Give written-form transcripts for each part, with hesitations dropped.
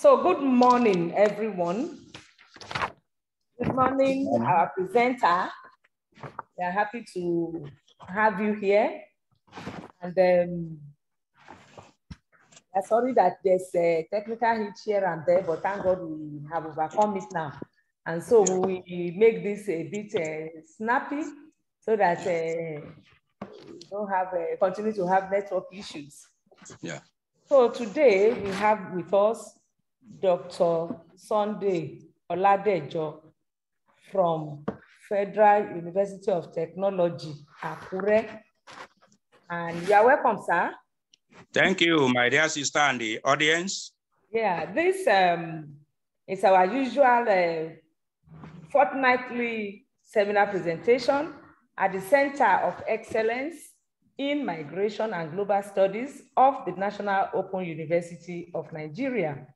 So good morning, everyone. Good morning, our presenter. We are happy to have you here. And sorry that there's a technical hitch here and there, but thank God we have overcome it now. And so we make this a bit snappy so that we don't have continue to have network issues. Yeah. So today we have with us Dr. Sunday Oladejo from Federal University of Technology, Akure. And you are welcome, sir. Thank you, my dear sister and the audience. Yeah, this is our usual fortnightly seminar presentation at the Center of Excellence in Migration and Global Studies of the National Open University of Nigeria.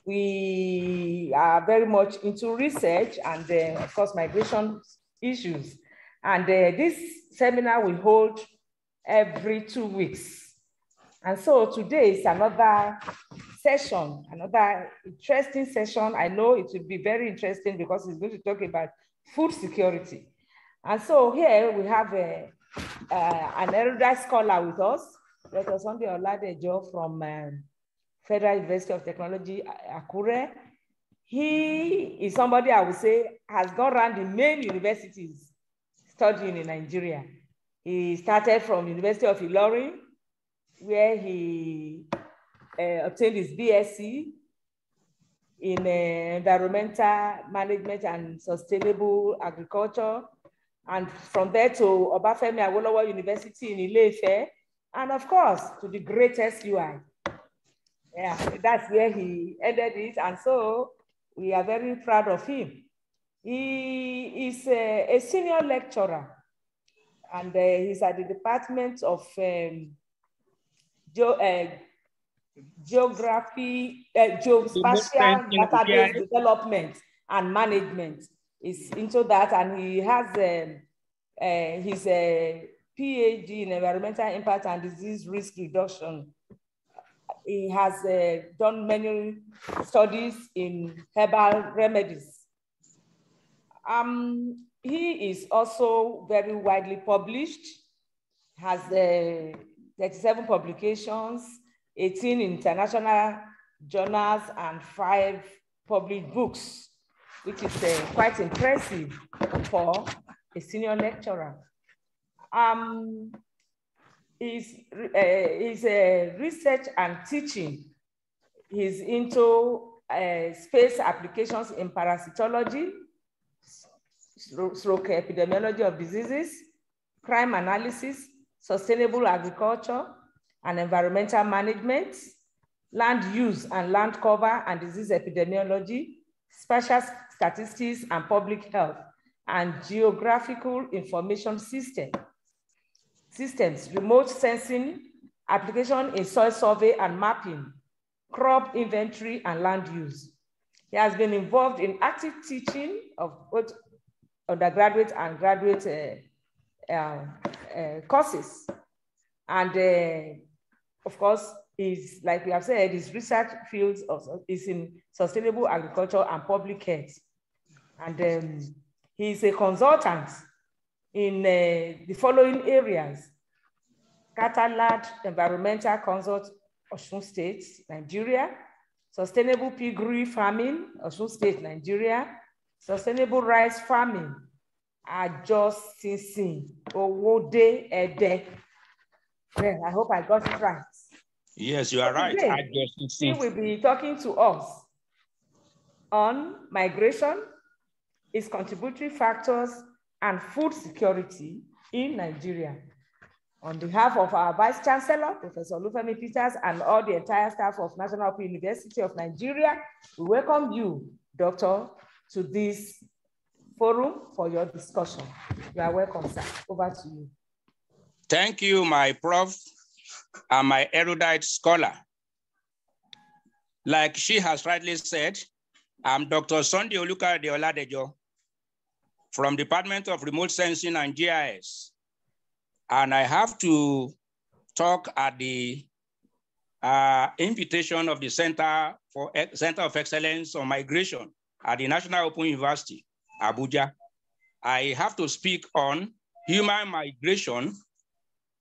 We are very much into research and, of course, migration issues. And this seminar we hold every 2 weeks. And so today is another session, another interesting session. I know it will be very interesting because it's going to talk about food security. And so here we have an erudite scholar with us, Dr. Sunday Oladejo from Federal University of Technology, Akure. He is somebody I would say has gone around the main universities studying in Nigeria. He started from University of Ilorin, where he obtained his BSc in environmental management and sustainable agriculture. And from there to Obafemi Awolowo University in Ile-Ife, and of course, to the greatest UI. Yeah, that's where he ended it. And so we are very proud of him. He is a senior lecturer, and he's at the Department of Geography, Geospatial Database Development and Management. Is into that, and he has his PhD in Environmental Impact and Disease Risk Reduction. He has done many studies in herbal remedies. He is also very widely published, has 37 publications, 18 international journals, and 5 published books, which is quite impressive for a senior lecturer. His research and teaching. He's into space applications in parasitology, stroke epidemiology of diseases, crime analysis, sustainable agriculture and environmental management, land use and land cover and disease epidemiology, spatial statistics and public health, and geographical information systems, remote sensing, application in soil survey and mapping, crop inventory and land use. He has been involved in active teaching of both undergraduate and graduate courses. And of course, is, like we have said, his research fields is in sustainable agriculture and public health. And he's a consultant in the following areas: Catalad Environmental Consult, Osun State, Nigeria; Sustainable Piggery Farming, Osun State, Nigeria; Sustainable Rice Farming, Ajo Sinsin, Owode, Ede. Well, I hope I got it right. Yes, you are right. He will be talking to us on migration, its contributory factors, and food security in Nigeria. On behalf of our Vice Chancellor, Professor Olufemi Peters, and all the entire staff of National Open University of Nigeria, we welcome you, Doctor, to this forum for your discussion. You are welcome, sir. Over to you. Thank you, my prof and my erudite scholar. Like she has rightly said, I'm Dr. Sunday Oladejo from Department of Remote Sensing and GIS. And I have to talk at the invitation of the Center for Center of Excellence on Migration at the National Open University, Abuja. I have to speak on human migration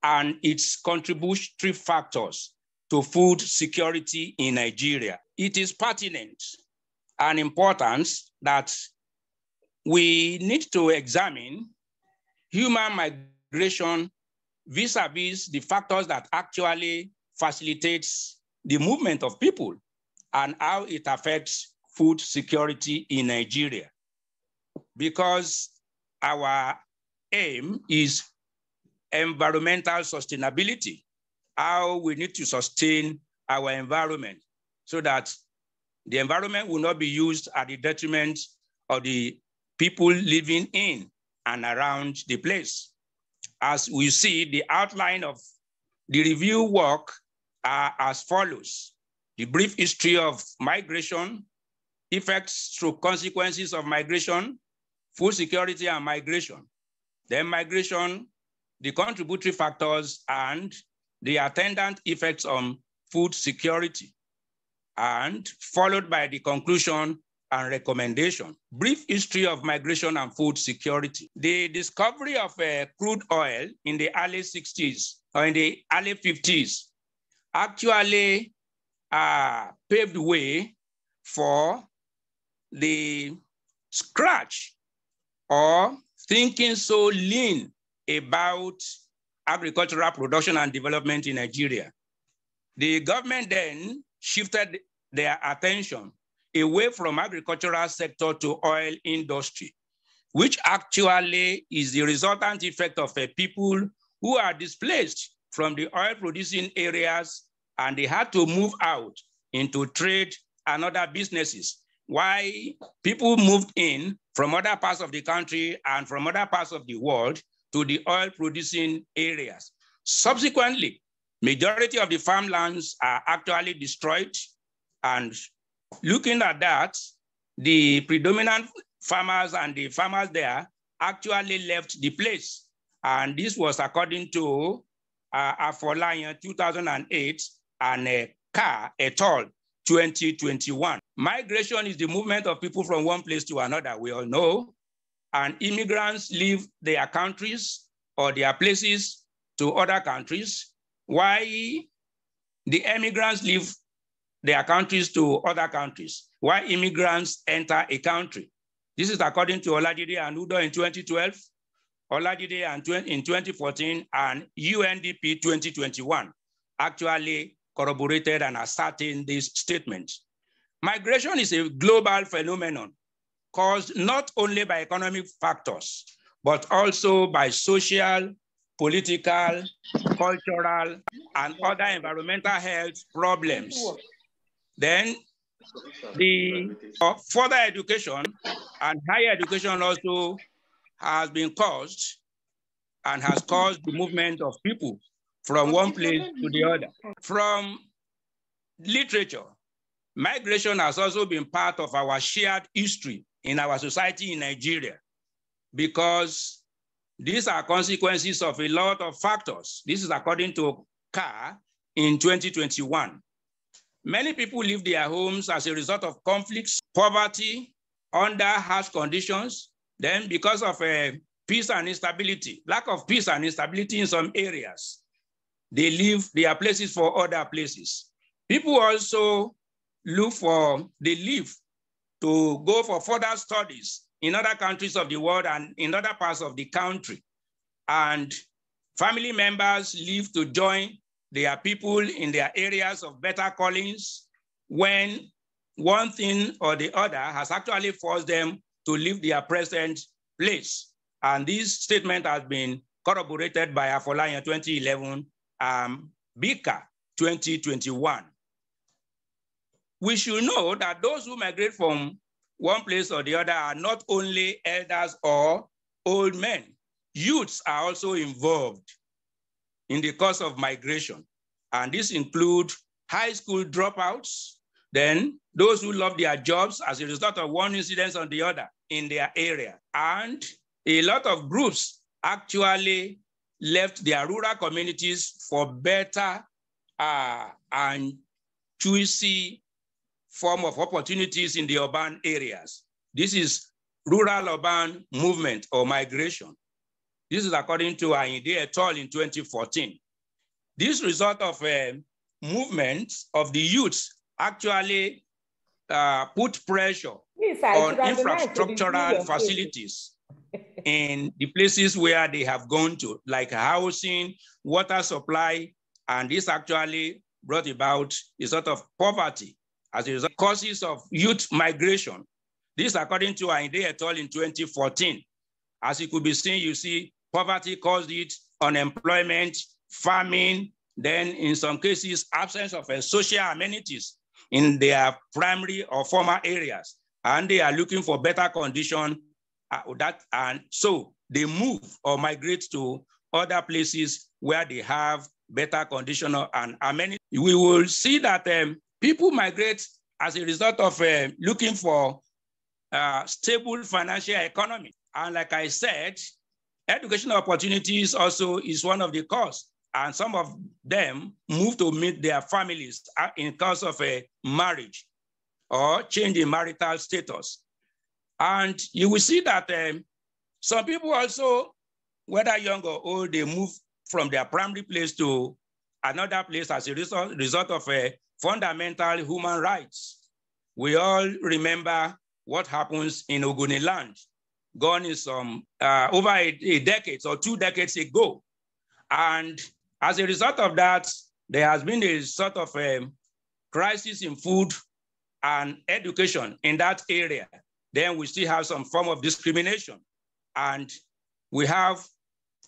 and its contributory factors to food security in Nigeria. It is pertinent and important that we need to examine human migration vis-a-vis the factors that actually facilitates the movement of people and how it affects food security in Nigeria. Because our aim is environmental sustainability, how we need to sustain our environment so that the environment will not be used at the detriment of the people living in and around the place. As we see, the outline of the review work are as follows: the brief history of migration, effects through consequences of migration, food security and migration, then migration, the contributory factors, and the attendant effects on food security, and followed by the conclusion and recommendation. Brief history of migration and food security. The discovery of crude oil in the early 60s or in the early 50s actually paved the way for the scratch or thinking so lean about agricultural production and development in Nigeria. The government then shifted their attention away from agricultural sector to oil industry, which actually is the resultant effect of people who are displaced from the oil producing areas and they had to move out into trade and other businesses. Why people moved in from other parts of the country and from other parts of the world to the oil producing areas. Subsequently, majority of the farmlands are actually destroyed, and looking at that, the predominant farmers and the farmers there actually left the place. And this was according to Afolayan 2008 and Carr et al. 2021. Migration is the movement of people from one place to another, we all know, and immigrants leave their countries or their places to other countries, while the immigrants leave their countries to other countries, while immigrants enter a country. This is according to Olajide and Udo in 2012, Olajide in 2014, and UNDP 2021 actually corroborated and ascertained this statement. Migration is a global phenomenon caused not only by economic factors, but also by social, political, cultural, and other environmental health problems. Then the further education and higher education also has been caused and has caused the movement of people from one place to the other. From literature, migration has also been part of our shared history in our society in Nigeria, because these are consequences of a lot of factors. This is according to Carr in 2021. Many people leave their homes as a result of conflicts, poverty, under harsh conditions, then because of peace and instability, lack of peace and instability in some areas. They leave their places for other places. People also leave to go for further studies in other countries of the world and in other parts of the country. And family members leave to join their people in their areas of better callings when one thing or the other has actually forced them to leave their present place. And this statement has been corroborated by Afolayan 2011, Bika 2021. We should know that those who migrate from one place or the other are not only elders or old men. Youths are also involved in the course of migration. And this includes high school dropouts, then those who love their jobs as a result of one incident or the other in their area. And a lot of groups actually left their rural communities for better and juicy form of opportunities in the urban areas. This is rural-urban movement or migration. This is according to Ayinde et al. In 2014. This result of movement of the youth actually put pressure on infrastructural facilities in the places where they have gone to, like housing, water supply, and this actually brought about a sort of poverty as a result of causes of youth migration. This according to Ayinde et al. In 2014. As it could be seen, you see poverty caused it, unemployment, famine, then in some cases, absence of social amenities in their primary or former areas. And they are looking for better condition and so they move or migrate to other places where they have better condition and amenities. We will see that people migrate as a result of looking for stable financial economy. And like I said, educational opportunities also is one of the causes. And some of them move to meet their families in cause of a marriage or change in marital status. And you will see that some people also, whether young or old, they move from their primary place to another place as a result of fundamental human rights. We all remember what happens in Ogoniland, gone in some over a decade or 2 decades ago. And as a result of that, there has been a sort of crisis in food and education in that area. Then we still have some form of discrimination. And we have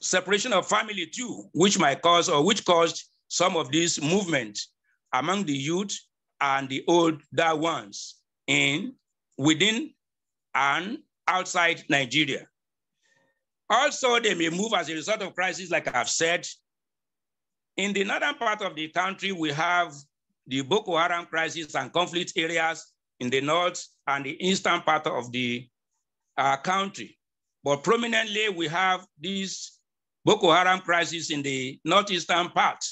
separation of family too, which might cause or which caused some of these movements among the youth and the older ones within and outside Nigeria. Also, they may move as a result of crisis, like I've said. In the northern part of the country, we have the Boko Haram crisis and conflict areas in the north and the eastern part of the country. But prominently, we have this Boko Haram crisis in the northeastern part,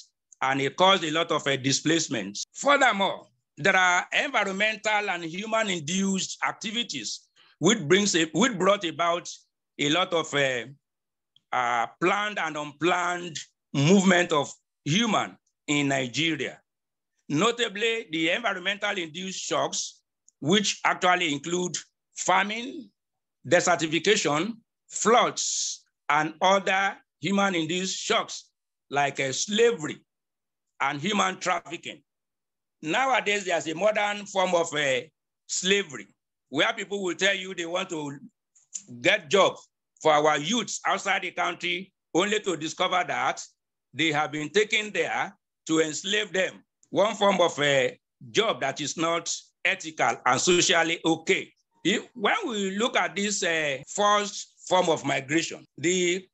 and it caused a lot of displacements. Furthermore, there are environmental and human-induced activities which brought about a lot of planned and unplanned movement of human in Nigeria. Notably, the environmental induced shocks, which actually include famine, desertification, floods, and other human-induced shocks like slavery and human trafficking. Nowadays, there's a modern form of slavery where people will tell you they want to get jobs for our youths outside the country, only to discover that they have been taken there to enslave them. One form of a job that is not ethical and socially okay. When we look at this first form of migration, the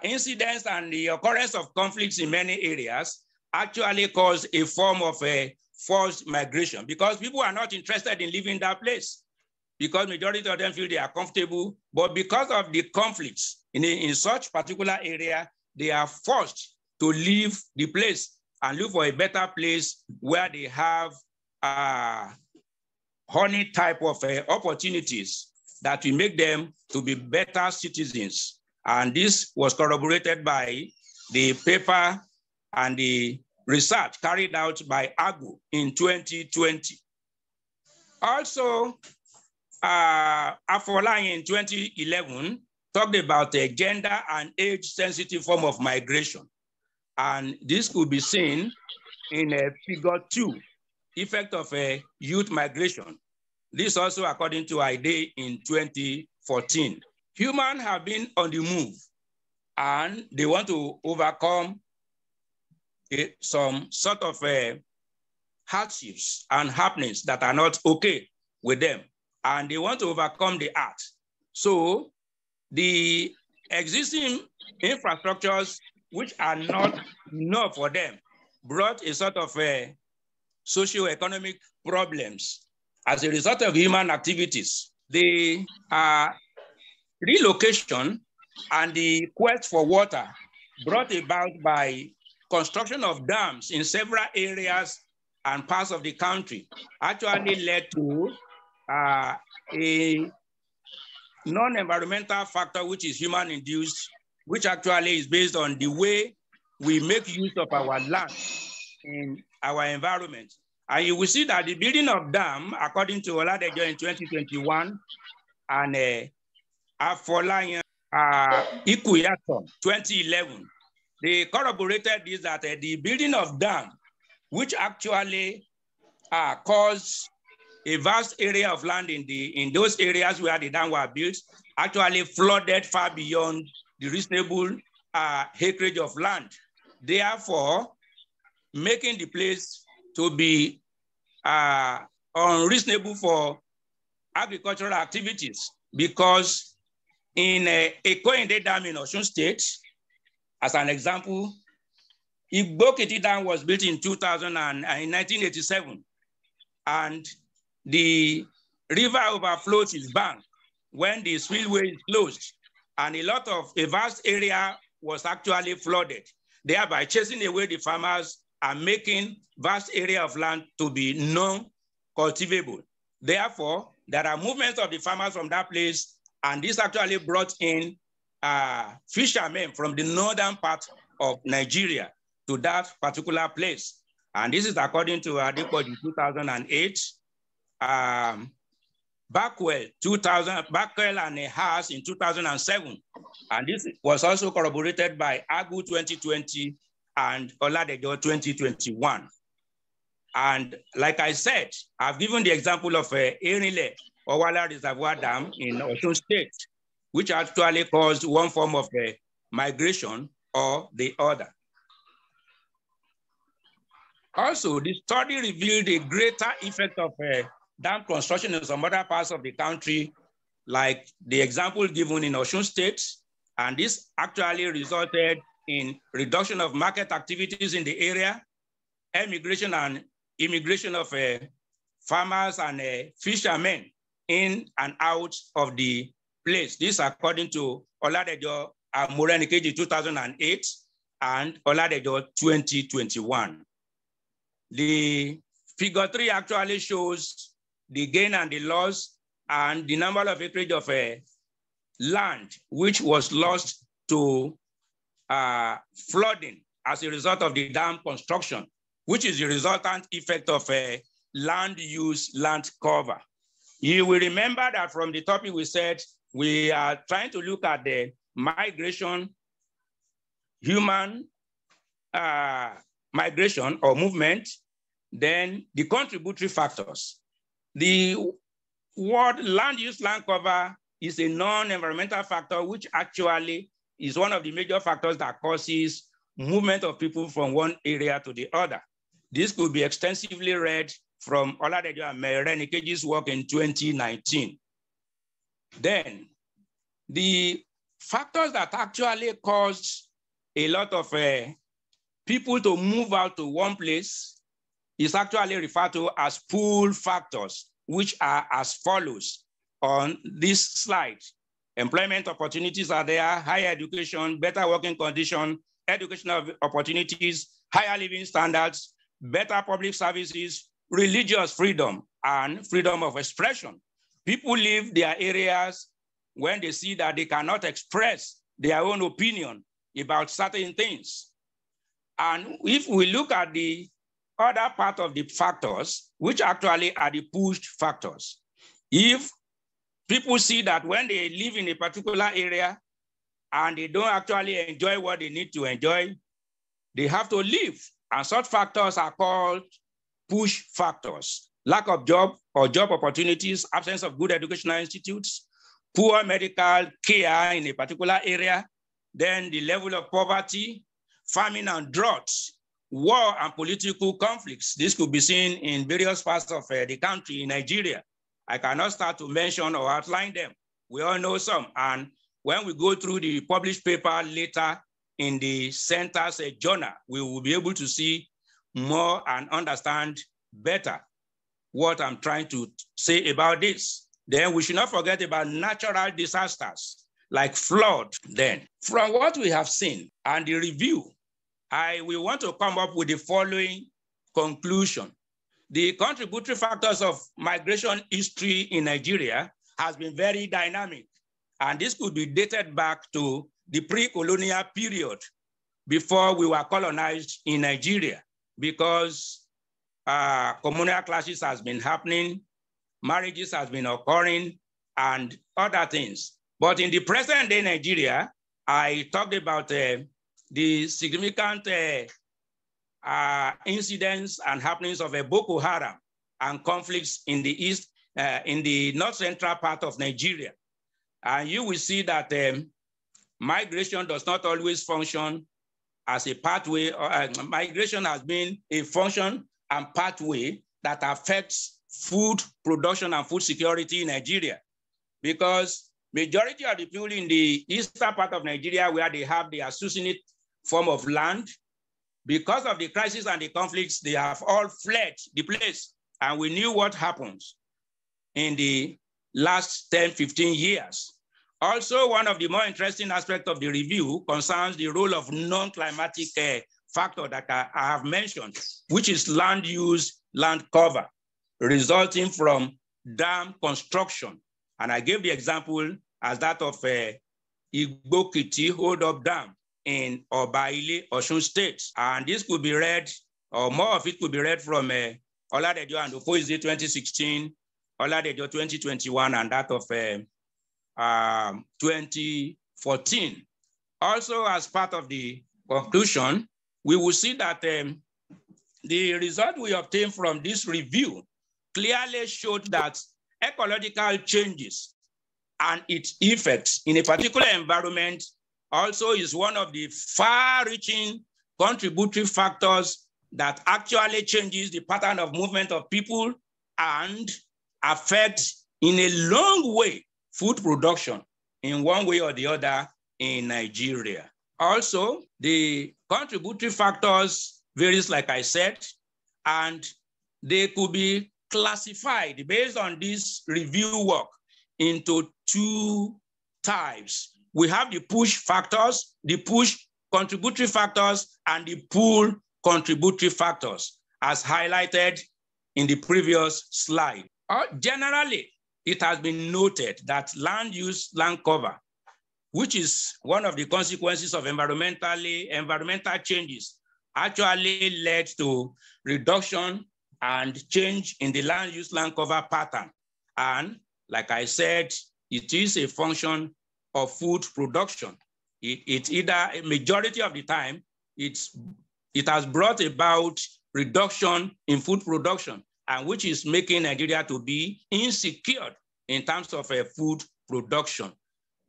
incidents and the occurrence of conflicts in many areas actually cause a form of a forced migration because people are not interested in living that place because majority of them feel they are comfortable, but because of the conflicts in such particular area, they are forced to leave the place and look for a better place where they have honey type of opportunities that will make them to be better citizens. And this was corroborated by the paper and the research carried out by AGU in 2020. Also, Afolayan in 2011 talked about a gender and age-sensitive form of migration. And this could be seen in figure 2, effect of a youth migration. This also according to IDE in 2014. Humans have been on the move and they want to overcome some sort of hardships and happenings that are not okay with them. And they want to overcome the art. So the existing infrastructures which are not enough for them brought a sort of socio-economic problems as a result of human activities. The relocation and the quest for water brought about by construction of dams in several areas and parts of the country actually led to a non-environmental factor, which is human-induced, which actually is based on the way we make use of our land in our environment. And you will see that the building of dam, according to Oladejo in 2021, and Afolayan Ikuyaton 2011, they corroborated this, that the building of dam, which actually caused a vast area of land in those areas where the dam were built, actually flooded far beyond the reasonable acreage of land, therefore making the place to be unreasonable for agricultural activities. Because in Ekoinde Dam in Osun State, as an example, Igbokiti Dam was built in 1987, and the river overflows its bank when the spillway is closed, and a vast area was actually flooded, thereby chasing away the farmers and making vast area of land to be non-cultivable. Therefore, there are movements of the farmers from that place, and this actually brought in fishermen from the northern part of Nigeria to that particular place. And this is according to Adequate 2008, Backwell and Haas in 2007. And this was also corroborated by Agu 2020 and Oladejo 2021. And like I said, I've given the example of Erinle Owala Reservoir Dam in Osun State, which actually caused one form of migration or the other. Also, the study revealed a greater effect of dam construction in some other parts of the country, like the example given in Osun State, and this actually resulted in reduction of market activities in the area, emigration and immigration of farmers and fishermen in and out of the place. This according to Oladejo Morenikeji 2008 and Oladejo 2021. The figure 3 actually shows the gain and the loss and the number of acreage of land which was lost to flooding as a result of the dam construction, which is the resultant effect of land use, land cover. You will remember that from the topic we said, we are trying to look at the migration, human migration or movement, then the contributory factors. The word land use, land cover is a non-environmental factor, which actually is one of the major factors that causes movement of people from one area to the other. This could be extensively read from Oladejo and Merenikeji's work in 2019. Then, the factors that actually caused a lot of people to move out to one place is actually referred to as pull factors, which are as follows on this slide. Employment opportunities are there, higher education, better working condition, educational opportunities, higher living standards, better public services, religious freedom, and freedom of expression. People leave their areas when they see that they cannot express their own opinion about certain things. And if we look at the other part of the factors, which actually are the pushed factors, if people see that when they live in a particular area and they don't actually enjoy what they need to enjoy, they have to leave. And such factors are called push factors. Lack of job or job opportunities, absence of good educational institutes, poor medical care in a particular area, then the level of poverty, famine and droughts, war and political conflicts. This could be seen in various parts of the country in Nigeria. I cannot start to mention or outline them. We all know some. And when we go through the published paper later in the center's journal, we will be able to see more and understand better what I'm trying to say about this. Then we should not forget about natural disasters like flood. Then from what we have seen and the review, we want to come up with the following conclusion. The contributory factors of migration history in Nigeria has been very dynamic. And this could be dated back to the pre-colonial period before we were colonized in Nigeria, because communal clashes has been happening, marriages has been occurring, and other things. But in the present day Nigeria, I talked about the significant incidents and happenings of Boko Haram and conflicts in the east, in the north central part of Nigeria. And you will see that migration does not always function as a pathway. Migration has been a function and pathway that affects food production and food security in Nigeria, because majority of the people in the eastern part of Nigeria, where they have the associated form of land, because of the crisis and the conflicts, they have all fled the place. And we knew what happens in the last 10, 15 years. Also, one of the more interesting aspects of the review concerns the role of non-climatic factor that I have mentioned, which is land use, land cover, resulting from dam construction. And I gave the example as that of Igbokiti hold-up dam in Obaile, Osun State. And this could be read, or more of it could be read from Oladejo and Ofoize 2016, Oladejo 2021, and that of 2014. Also, as part of the conclusion, we will see that the result we obtained from this review clearly showed that ecological changes and its effects in a particular environment also is one of the far-reaching contributory factors that actually changes the pattern of movement of people and affects in a long way food production in one way or the other in Nigeria. Also, the contributory factors varies, like I said, and they could be classified based on this review work into two types. We have the push factors, the push contributory factors, and the pull contributory factors, as highlighted in the previous slide. Generally, it has been noted that land use, land cover, which is one of the consequences of environmental changes, actually led to reduction and change in the land use, land cover pattern. And like I said, it is a function of food production. It either, a majority of the time, it has brought about reduction in food production, and which is making Nigeria to be insecure in terms of food production.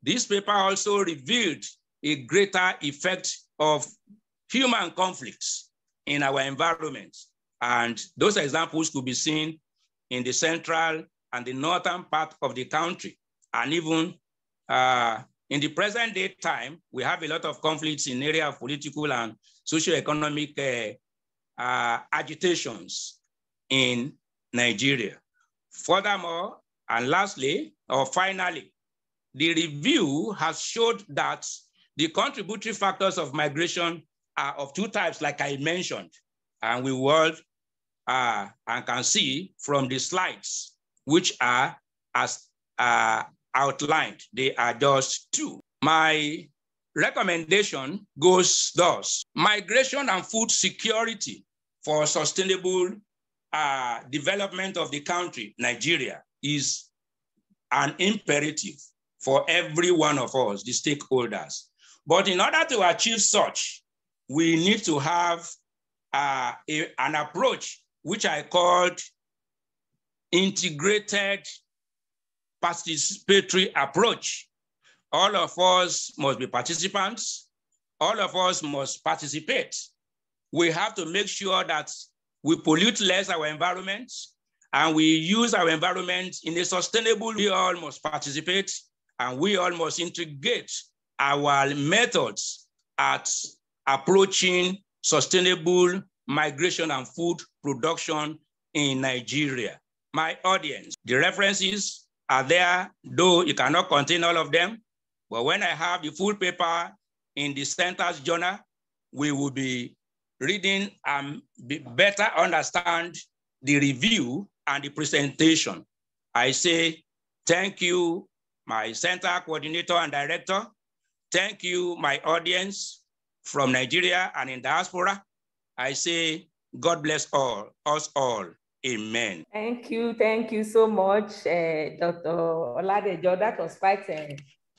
This paper also revealed a greater effect of human conflicts in our environment. And those examples could be seen in the central and the northern part of the country. And even in the present day time, we have a lot of conflicts in area of political and socioeconomic agitations in Nigeria. Furthermore, and lastly, or finally, the review has showed that the contributory factors of migration are of two types, like I mentioned, and we will and can see from the slides, which are as outlined. They are just two. My recommendation goes thus: migration and food security for sustainable development of the country, Nigeria, is an imperative for every one of us, the stakeholders. But in order to achieve such, we need to have an approach which I called integrated participatory approach. All of us must be participants. All of us must participate. We have to make sure that we pollute less our environment and we use our environment in a sustainable way. We all must participate and we all must integrate our methods at approaching sustainable migration and food production in Nigeria. My audience, the references are there, though it cannot contain all of them. But when I have the full paper in the center's journal, we will be reading and better understand the review and the presentation. I say thank you, my center coordinator and director. Thank you, my audience from Nigeria and in diaspora. I say God bless us all. Amen. Thank you so much, Dr. Oladejo. That was quite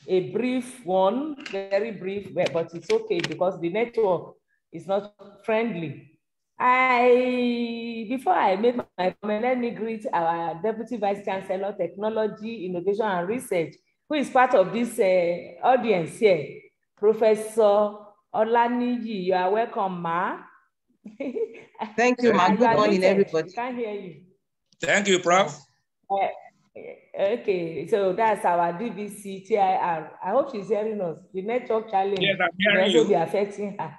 a brief one, very brief, but it's okay because the network is not friendly. Before I make my comment, let me greet our Deputy Vice Chancellor, Technology, Innovation and Research, who is part of this audience here. Professor Olaniji, you are welcome, ma. Thank you, ma. Good morning, everybody. We can't hear you. Thank you, Prof. Okay, so that's our DVC TIR. I hope she's hearing us. The network challenge will also be affecting her.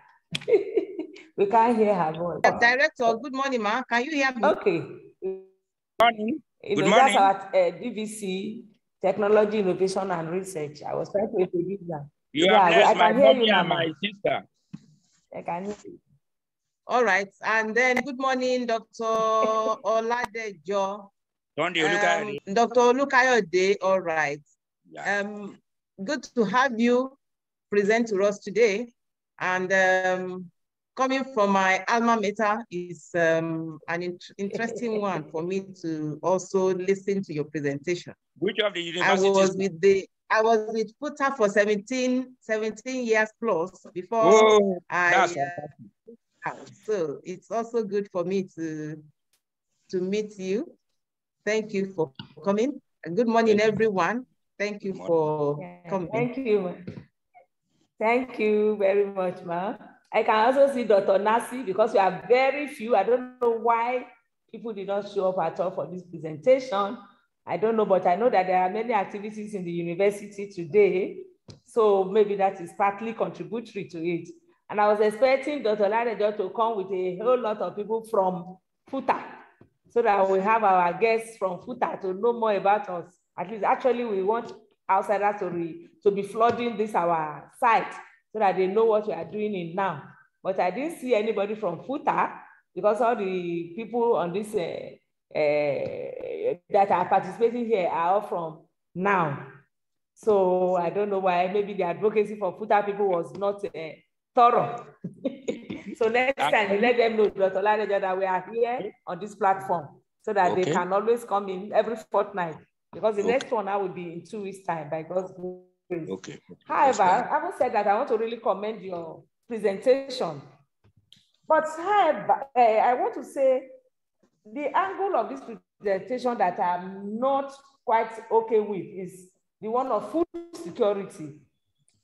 We can't hear her voice. Director, good morning, ma. Can you hear me? Okay. Good morning. Good morning. That's our DVC, Technology, Innovation and Research. I was trying to introduce that. You are blessed, I can hear you now, my sister. I can hear you. All right, and then good morning, Dr. Oladejo. Dr. Olukayode, all right. Yeah. Good to have you present to us today. And coming from my alma mater is an interesting one for me to also listen to your presentation. Which of the universities? I was with FUTA for 17 years plus before so it's also good for me to meet you. Thank you for coming. And good morning, everyone. Thank you for coming. Thank you. Thank you very much, ma. I can also see Dr. Nasi because we are very few. I don't know why people did not show up at all for this presentation. I don't know, but I know that there are many activities in the university today. So maybe that is partly contributory to it. And I was expecting Dr. Oladejo to come with a whole lot of people from FUTA so that we have our guests from FUTA to know more about us. At least actually we want outsiders to be flooding this our site so that they know what we are doing in now. But I didn't see anybody from FUTA because all the people on this that are participating here are all from now. So I don't know why. Maybe the advocacy for FUTA people was not thorough. So next time you let them know, Dr. Oladejo, that we are here on this platform so that they can always come in every fortnight. Because the next one now will be in 2 weeks' time by God's grace. However, having said that, I want to really commend your presentation. But however, I want to say the angle of this presentation that I'm not quite okay with is the one of food security.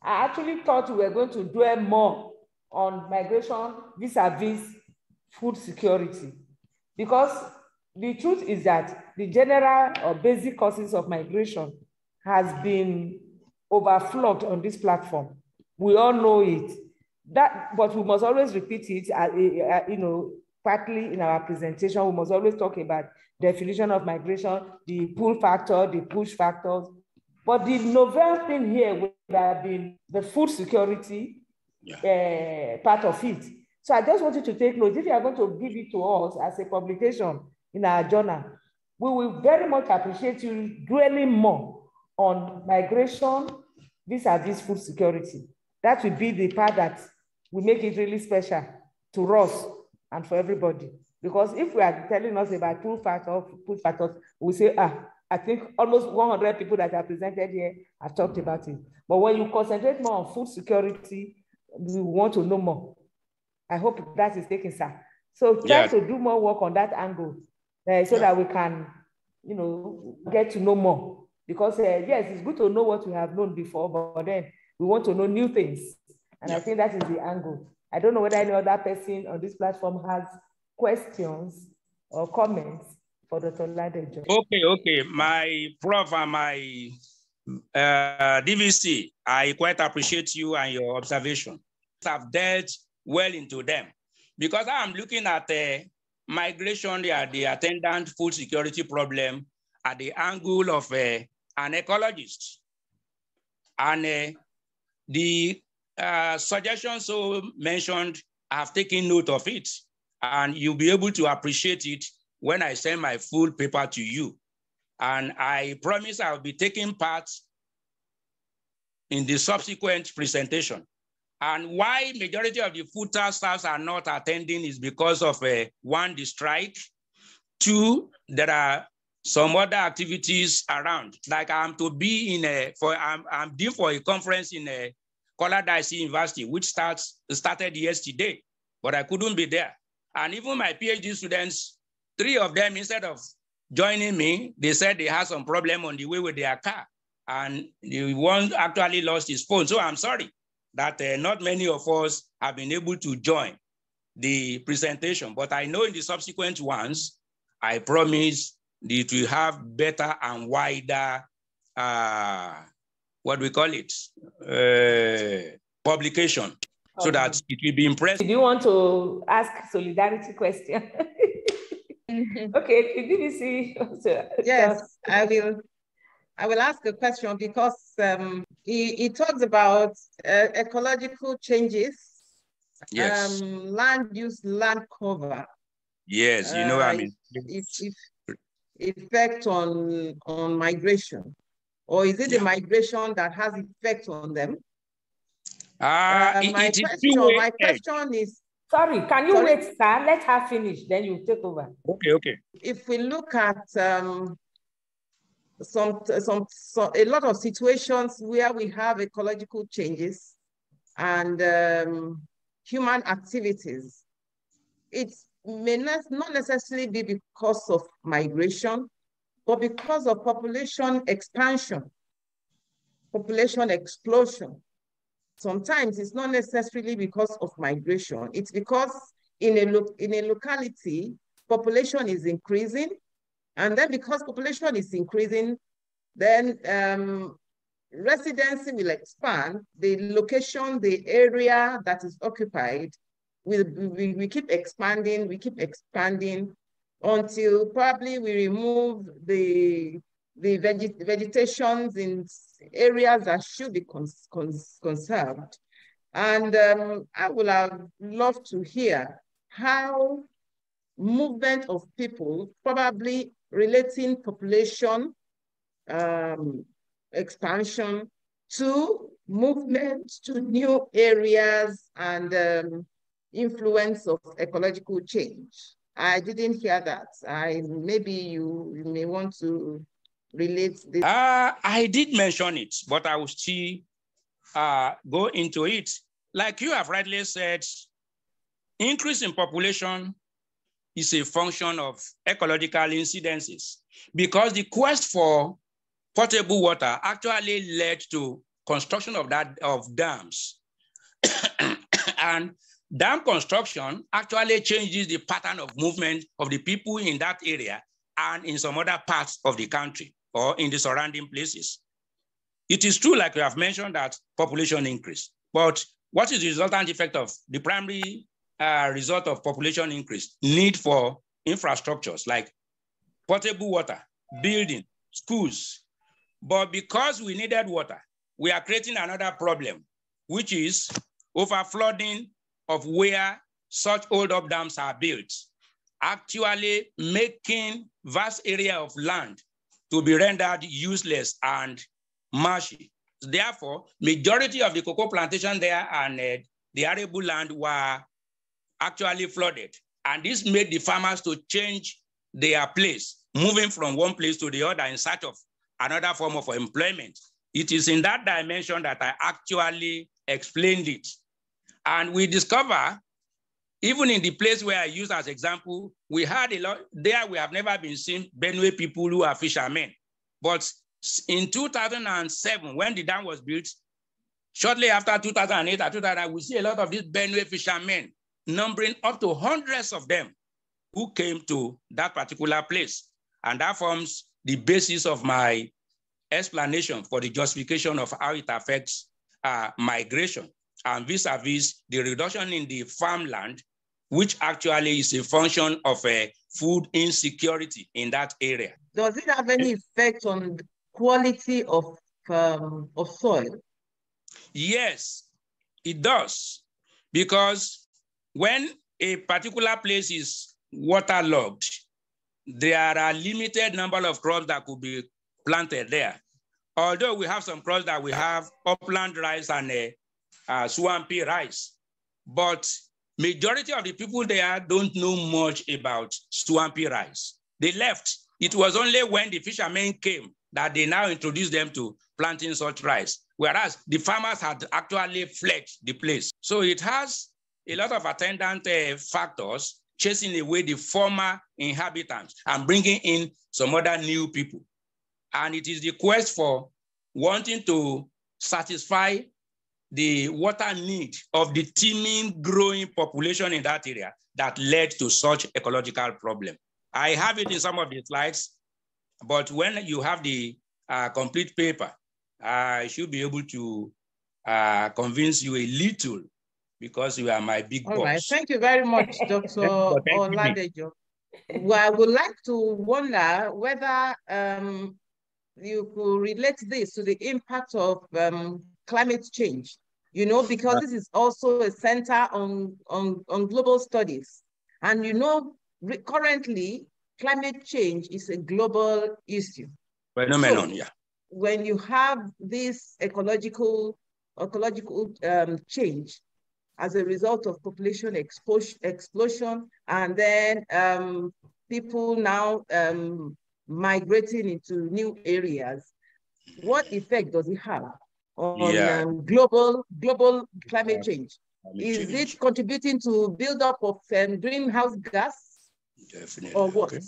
I actually thought we were going to dwell more on migration vis-a-vis food security, because the truth is that the general or basic causes of migration has been overflowed on this platform. We all know it. But we must always repeat it, partly in our presentation. We must always talk about definition of migration, the pull factor, the push factors. But the novel thing here would have been the food security part of it. So I just want you to take note. If you are going to give it to us as a publication in our journal, we will very much appreciate you dwelling more on migration vis-a-vis food security. That will be the part that will make it really special to us and for everybody. Because if we are telling us about pull factors, we say, I think almost 100 people that are presented here have talked about it. But when you concentrate more on food security, we want to know more. I hope that is taken, sir. So try to do more work on that angle so that we can, get to know more. Because yes, it's good to know what we have known before, but then we want to know new things. And I think that is the angle. I don't know whether any other person on this platform has questions or comments for Dr. Oladejo. Okay. My prof and my DVC, I quite appreciate you and your observation. I've dealt well into them because I'm looking at migration, the attendant food security problem at the angle of an ecologist. And the suggestions so mentioned, I've taken note of it, and you'll be able to appreciate it when I send my full paper to you. And I promise I'll be taking part in the subsequent presentation. And why majority of the full-time staffs are not attending is because of one, the strike. Two, there are some other activities around. Like I'm to be in I'm due for a conference in Colorado University, which started yesterday, but I couldn't be there. And even my PhD students, 3 of them, instead of joining me, they said they had some problem on the way with their car. And the one actually lost his phone. So I'm sorry that not many of us have been able to join the presentation. But I know in the subsequent ones, I promise that we have better and wider, what we call it, publication, so that it will be impressive. Do you want to ask solidarity question? Okay, BBC. Yes, I will ask a question because he talks about ecological changes, yes, land use, land cover. Yes, you know what I mean. If effect on migration, or is it the migration that has effect on them? My question is. Sorry, can you wait, sir? Let her finish, then you take over. Okay. If we look at a lot of situations where we have ecological changes and human activities, it may not necessarily be because of migration, but because of population expansion, population explosion. Sometimes it's not necessarily because of migration. It's because in a locality, population is increasing. And then because population is increasing, then residency will expand. The location, the area that is occupied, we keep expanding, until probably we remove the vegetations in areas that should be conserved. And I would have loved to hear how movement of people, probably relating population expansion to movement to new areas and influence of ecological change. I didn't hear that. Maybe you may want to relate this. I did mention it, but I will still go into it. Like you have rightly said, increase in population is a function of ecological incidences, because the quest for potable water actually led to construction of dams. And dam construction actually changes the pattern of movement of the people in that area and in some other parts of the country or in the surrounding places. It is true, like we have mentioned, that population increase, but what is the resultant effect of the primary result of population increase? Need for infrastructures like potable water, building, schools. But because we needed water, we are creating another problem, which is overflooding of where such old up dams are built, actually making vast area of land to be rendered useless and marshy. Therefore, majority of the cocoa plantation there and the arable land were actually flooded. And this made the farmers to change their place, moving from one place to the other in search of another form of employment. It is in that dimension that I actually explained it. And we discover, even in the place where I use as example, we had a lot, there we have never been seen Benue people who are fishermen. But in 2007, when the dam was built, shortly after 2008 or 2009, we see a lot of these Benue fishermen, numbering up to hundreds of them, who came to that particular place. And that forms the basis of my explanation for the justification of how it affects migration, and vis-a-vis the reduction in the farmland, which actually is a function of food insecurity in that area. Does it have any effect on the quality of soil? Yes, it does. Because when a particular place is waterlogged, there are a limited number of crops that could be planted there. Although we have some crops that we have upland rice and swampy rice, but majority of the people there don't know much about swampy rice. They left. It was only when the fishermen came that they now introduced them to planting such rice, whereas the farmers had actually fled the place. So it has a lot of attendant factors chasing away the former inhabitants and bringing in some other new people. And it is the quest for wanting to satisfy the water need of the teeming, growing population in that area that led to such ecological problem. I have it in some of the slides, but when you have the complete paper, I should be able to convince you a little because you are my big boss. All right, thank you very much, Dr. Oladejo. Well, I would like to wonder whether you could relate this to the impact of climate change, you know, because this is also a center on global studies. And you know, currently, climate change is a global issue. Phenomenon, so, yeah. When you have this ecological change as a result of population explosion, and then people now migrating into new areas, what effect does it have on global climate change? Is it contributing to buildup of greenhouse gas? Definitely. Or what? Okay.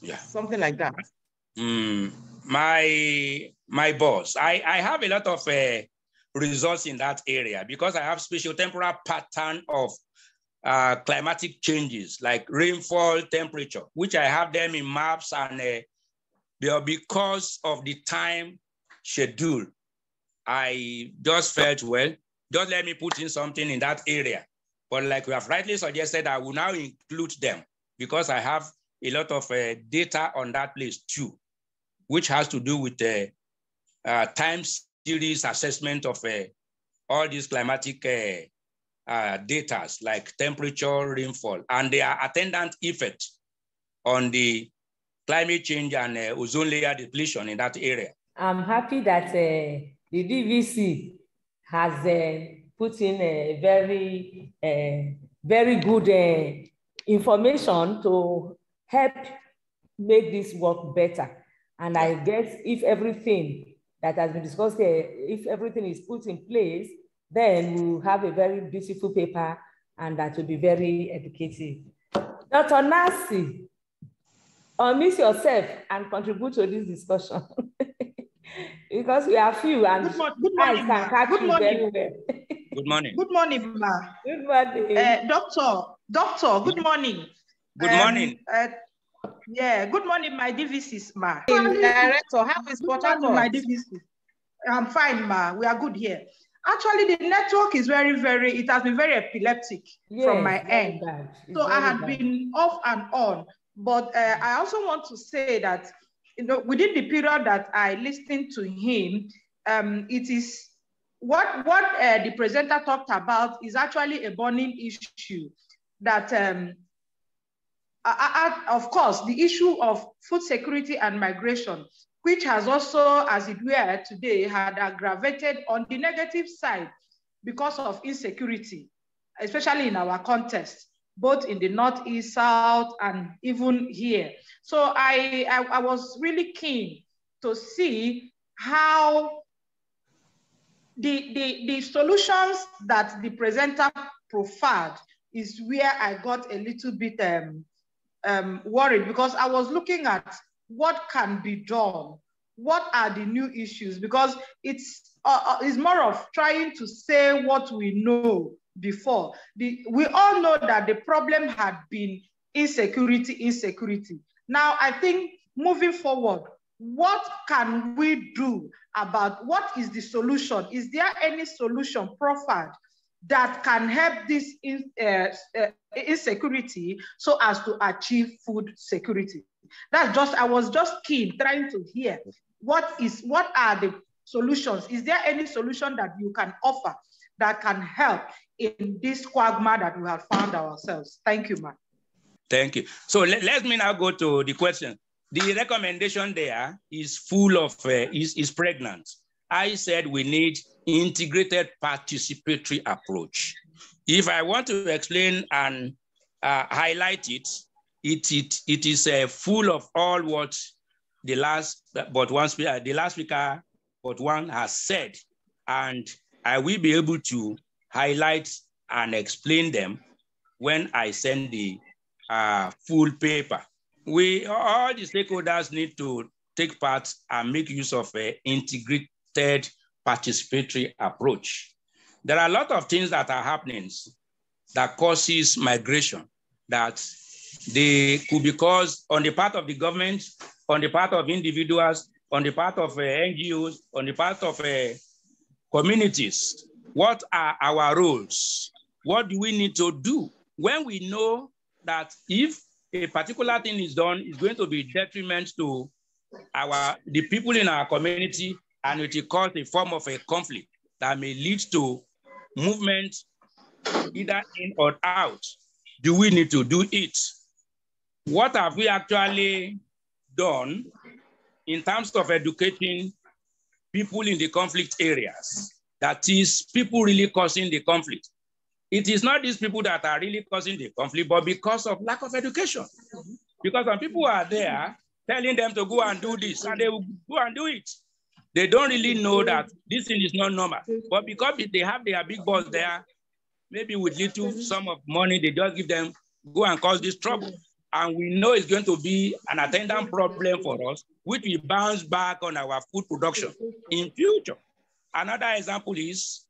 Yeah. Something like that. My boss, I have a lot of results in that area because I have spatial temporal pattern of climatic changes like rainfall, temperature, which I have them in maps, and because of the time schedule, I just felt, well, just let me put in something in that area. But like you have rightly suggested, I will now include them because I have a lot of data on that place too, which has to do with the time series assessment of all these climatic data like temperature, rainfall, and their attendant effect on the climate change and ozone layer depletion in that area. I'm happy that the DVC has put in a very good information to help make this work better. And I guess if everything that has been discussed here, if everything is put in place, then we'll have a very beautiful paper and that will be very educative. Dr. Nasi, unmute yourself and contribute to this discussion. Because we are few and good morning, I can catch you very well. Good morning. Good morning, ma. Good morning. Doctor, good morning. Good morning. Yeah, good morning, my DVCs, ma. Director, how is Good morning, my DVCs. I'm fine, ma. We are good here. Actually, the network is it has been very epileptic from my end. So I had been off and on. But I also want to say that, you know, within the period that I listened to him, it is what the presenter talked about is actually a burning issue that, of course, the issue of food security and migration, which has also, as it were today, had aggravated on the negative side because of insecurity, especially in our context, both in the Northeast, South, and even here. So I was really keen to see how the solutions that the presenter proffered is where I got a little bit worried, because I was looking at what can be done, what are the new issues, because it's more of trying to say what we know before. We all know that the problem had been insecurity. Now, I think moving forward, what can we do about what is the solution? Is there any solution profiled that can help this insecurity so as to achieve food security? That's just, I was just keen trying to hear what are the solutions? Is there any solution that you can offer that can help in this quagmire that we have found ourselves? Thank you, ma'am. Thank you. So let me now go to the question. The recommendation there is full of, is pregnant. I said we need integrated participatory approach. If I want to explain and highlight it, it is full of all what the last speaker but one has said, and I will be able to highlight and explain them when I send the full paper. All the stakeholders need to take part and make use of an integrated participatory approach. There are a lot of things that are happening that causes migration, that they could be caused on the part of the government, on the part of individuals, on the part of NGOs, on the part of communities. What are our roles? What do we need to do when we know that if a particular thing is done, it's going to be detriment to the people in our community, and it will cause a form of a conflict that may lead to movement either in or out? Do we need to do it? What have we actually done in terms of educating people in the conflict areas? That is, people really causing the conflict. It is not these people that are really causing the conflict, but because of lack of education. Because some people are there telling them to go and do this, and they will go and do it. They don't really know that this thing is not normal. But because they have their big boss there, maybe with little sum of money, they just give them, go and cause this trouble. And we know it's going to be an attendant problem for us, which will bounce back on our food production in future. Another example is,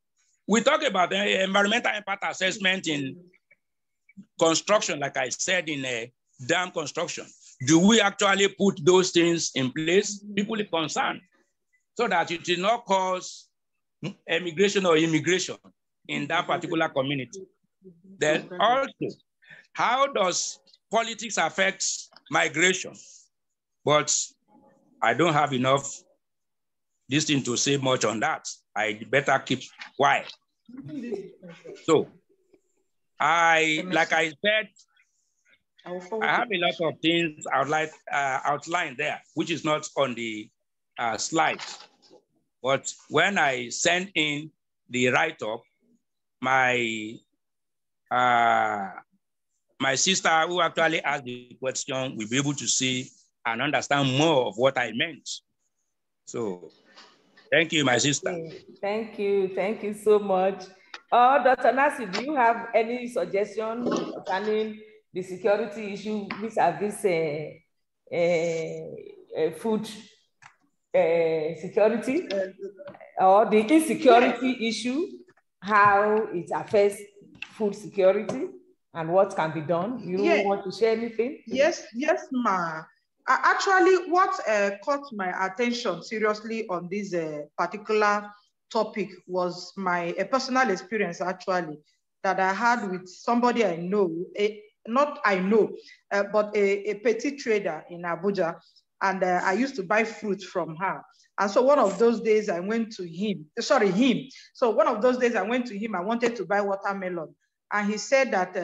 we talk about the environmental impact assessment in construction, like I said, in a dam construction. Do we actually put those things in place? People are concerned, so that it will not cause emigration or immigration in that particular community. Then also, how does politics affect migration? But I don't have enough this thing to say much on that. I better keep quiet. So, like I said, I have a lot of things I would like outlined there, which is not on the slide. But when I send in the write-up, my sister who actually asked the question will be able to see and understand more of what I meant. So, thank you, my sister. Thank you so much. Dr. Nasi, do you have any suggestion concerning the security issue vis-a-vis food security, or the insecurity issue, how it affects food security and what can be done? You want to share anything? Yes, ma. Actually, what caught my attention seriously on this particular topic was my personal experience, actually, that I had with somebody I know, but a petty trader in Abuja. And I used to buy fruit from her. And so one of those days I went to him. So one of those days I went to him, I wanted to buy watermelon. And he said that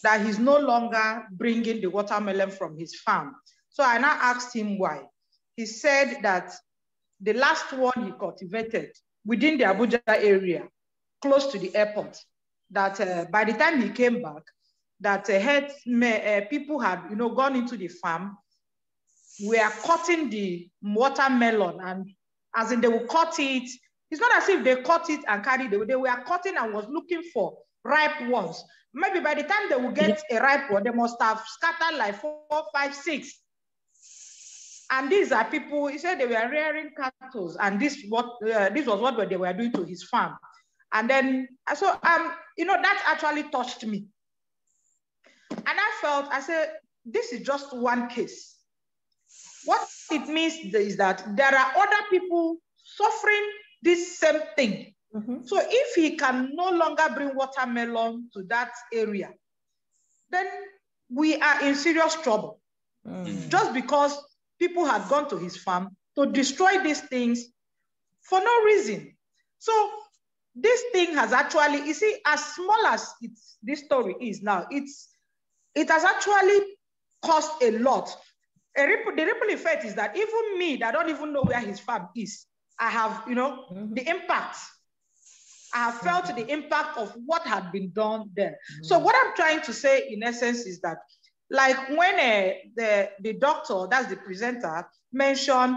that he's no longer bringing the watermelon from his farm. So I now asked him why. He said that the last one he cultivated within the Abuja area, close to the airport, that by the time he came back, that people had gone into the farm, were cutting the watermelon, and as in they will cut it. It's not as if they cut it and carried it. They were cutting and was looking for ripe ones. Maybe by the time they will get a ripe one, they must have scattered like 4, 5, 6. And these are people, he said they were rearing cattle, and this was what they were doing to his farm. And then, so, that actually touched me. And I said, this is just one case. What it means is that there are other people suffering this same thing. Mm-hmm. So if he can no longer bring watermelon to that area, then we are in serious trouble. Mm. Just because people had gone to his farm to destroy these things for no reason. So this thing has actually, you see, as small as this story is now, it's it has actually cost a lot. The ripple effect is that even me, that don't even know where his farm is, I have, the impact. I have felt the impact of what had been done there. So what I'm trying to say in essence is that, like when the doctor, that's the presenter, mentioned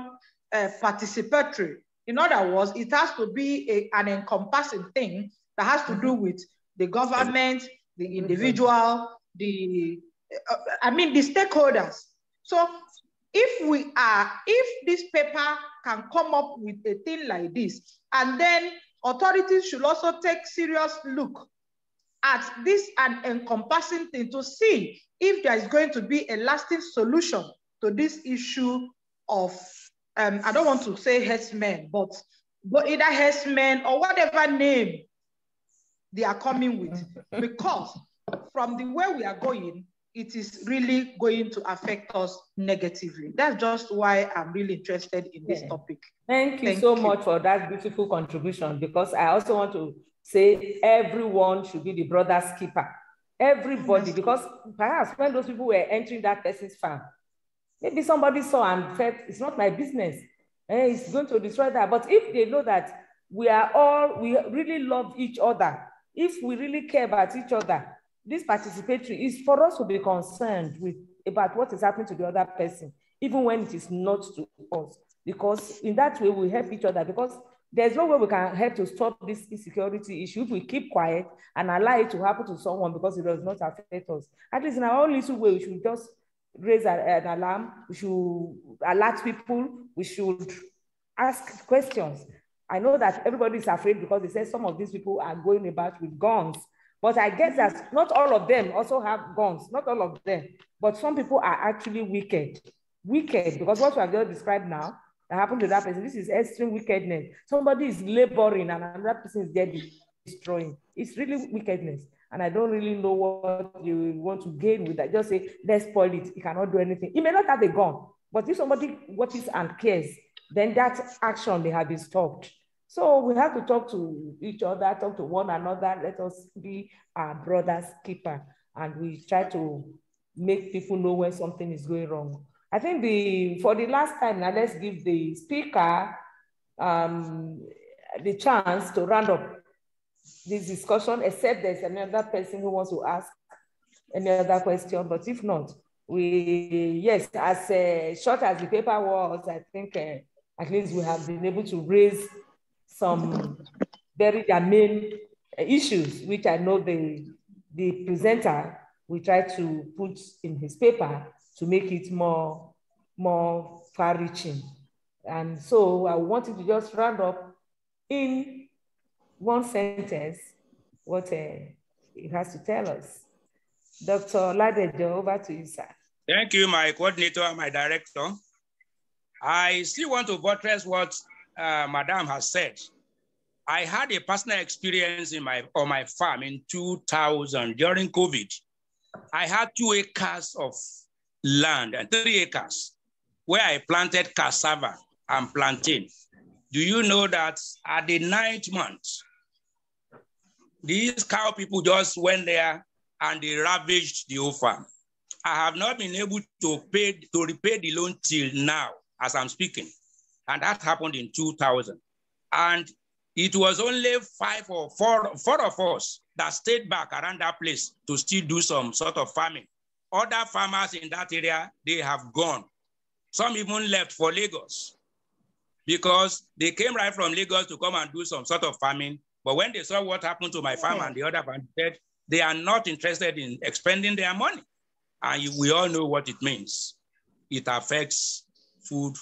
participatory, in other words, it has to be an encompassing thing that has to do with the government, the individual, the stakeholders. So if this paper can come up with a thing like this, and then authorities should also take serious look at this and encompassing thing to see if there is going to be a lasting solution to this issue of, I don't want to say herdsmen, but either herdsmen or whatever name they are coming with, because from the way we are going, it is really going to affect us negatively. That's just why I'm really interested in this topic. Thank you so much for that beautiful contribution, because I also want to say everyone should be the brother's keeper. Everybody, because perhaps when those people were entering that person's farm, maybe somebody saw and felt, it's not my business, it's going to destroy that. But if they know that we really love each other, if we really care about each other, this participatory is for us to be concerned about what is happening to the other person, even when it is not to us, because in that way we help each other, because there's no way we can help to stop this insecurity issue if we keep quiet and allow it to happen to someone because it does not affect us. At least in our own little way, we should just raise an alarm, we should alert people, we should ask questions. I know that everybody is afraid because they say some of these people are going about with guns, but I guess that not all of them also have guns, not all of them, but some people are actually wicked, because what we have just described now, that happened to that person, this is extreme wickedness. Somebody is laboring and another person is there destroying. It's really wickedness. And I don't really know what you want to gain with that. Just say, let's spoil it. He cannot do anything. He may not have a gun, but if somebody watches and cares, then that action may have been stopped. So we have to talk to each other, talk to one another. Let us be our brother's keeper. And we try to make people know when something is going wrong. I think for the last time, now let's give the speaker the chance to round up this discussion, except there's another person who wants to ask any other question. But if not, yes, as short as the paper was, I think at least we have been able to raise some very germane issues, which I know the presenter will try to put in his paper to make it more far-reaching. And so I wanted to just round up in one sentence what it has to tell us. Dr. Oladejo, over to you, sir. Thank you, my coordinator and my director. I still want to buttress what Madam has said. I had a personal experience on my farm in 2000 during COVID. I had 2 acres of land and 3 acres where I planted cassava and plantain. Do you know that at the 9th month, these cow people just went there and they ravaged the whole farm. I have not been able to repay the loan till now, as I'm speaking. And that happened in 2000. And it was only 5 or 4 of us that stayed back around that place to still do some sort of farming. Other farmers in that area, they have gone. Some even left for Lagos because they came right from Lagos to come and do some sort of farming. But when they saw what happened to my farm and the other farm, they are not interested in expending their money. And we all know what it means. It affects food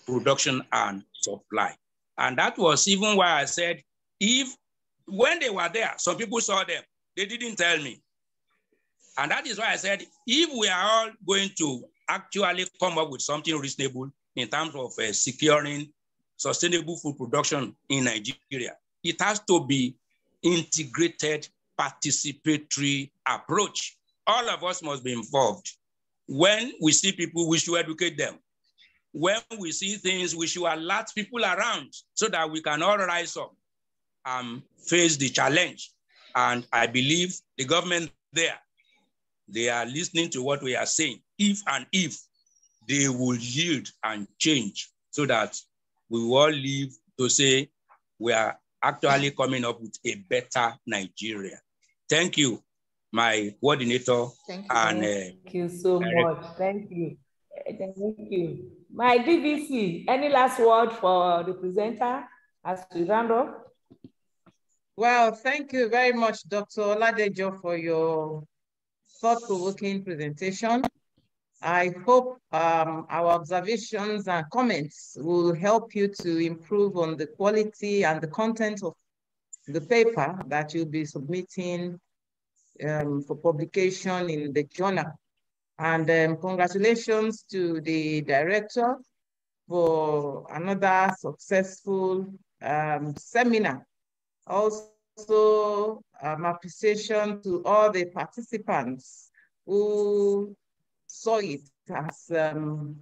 production and supply. And that was even why I said, when they were there, some people saw them, they didn't tell me. And that is why I said, if we are all going to actually come up with something reasonable in terms of securing sustainable food production in Nigeria, it has to be integrated, participatory approach. All of us must be involved. When we see people, we should educate them. When we see things, we should alert people around so that we can all rise up and face the challenge. And I believe the government there, they are listening to what we are saying, if they will yield and change so that we will all live to say we are actually coming up with a better Nigeria. Thank you, my coordinator. Thank you so much. Thank you. Thank you. My DVC, any last word for the presenter as we round up? Well, thank you very much, Dr. Oladejo, for your thought-provoking presentation. I hope our observations and comments will help you to improve on the quality and the content of the paper that you'll be submitting for publication in the journal. And congratulations to the director for another successful seminar. Also, appreciation to all the participants who saw it as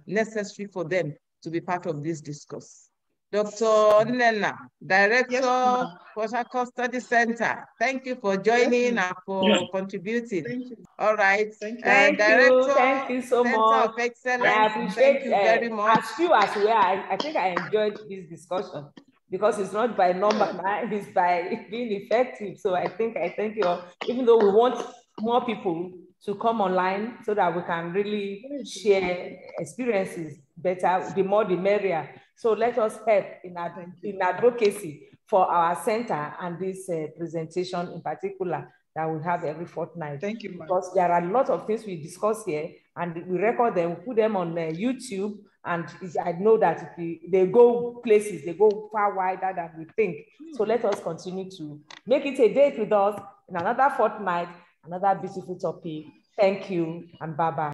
necessary for them to be part of this discourse. Dr. Nena, Director, Port Harcourt Study Center, thank you for joining and for contributing. Thank you. All right. Thank you so Center much. of Excellence. I appreciate you very much. as few as we are. I think I enjoyed this discussion because it's not by number, it's by being effective. So I thank you all, even though we want more people to come online so that we can really share experiences better, the more the merrier. So let us help in advocacy for our center and this presentation in particular that we have every fortnight. Thank you, because there are a lot of things we discuss here and we record them, we put them on YouTube, and I know that they go places, they go far wider than we think. So let us continue to make it a date with us in another fortnight, another beautiful topic. Thank you and bye-bye.